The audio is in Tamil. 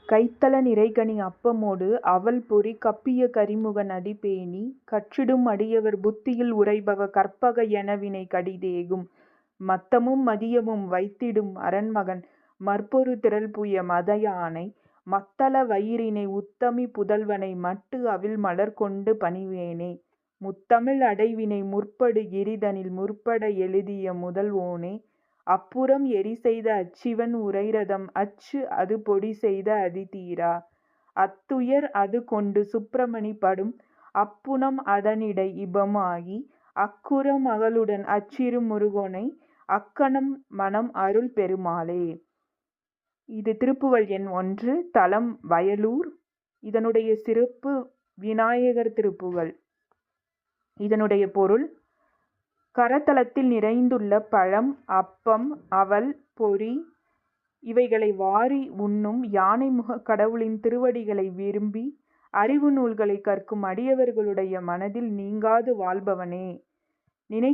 கைத்தல நிறைகனி அப்பமொடு அவல்பொரி கப்பிய கரிமுகன் அடிபேணி கற்றிடும் அடியவர் புத்தியில் உறைபவ கற்பக எனவினை கடிதேகும் மத்தமும் மதியமும் வைத்திடும் அரண்மகன் மற்பொரு திரள்புய மதயானை மத்தள வயிறினை உத்தமி புதல்வனை மட்டு அவில் மலர்கொண்டு பணிவேனே. முத்தமிழ் அடைவினை முற்படு கிரிதனில் முற்பட எழுதிய முதல்வோனே அப்புறம் எரிசெய்த அச்சிவன் உரைரதம் அச்சு அது பொடி செய்த அதிதீரா அத்துயர் அது கொண்டு சுப்பிரமணி படும் அப்புனம் அதனிடை இபமாகி அக்குற மகளுடன் அச்சிறு முருகனை அக்கணம் மனம் அருள் பெருமாளே. இது திருப்புகழ் எண் 1, தலம் வயலூர். இதனுடைய சிறப்பு விநாயகர் திருப்புகழ். இதனுடைய பொருள்: கரத்தலத்தில் நிறைந்துள்ள பழம், அப்பம், அவல், பொரி இவைகளை வாரி உண்ணும் யானைமுக கடவுளின் திருவடிகளை விரும்பி அறிவு நூல்களை கற்கும் அடியவர்களுடைய மனதில் நீங்காது வாழ்பவனே. நினைத்த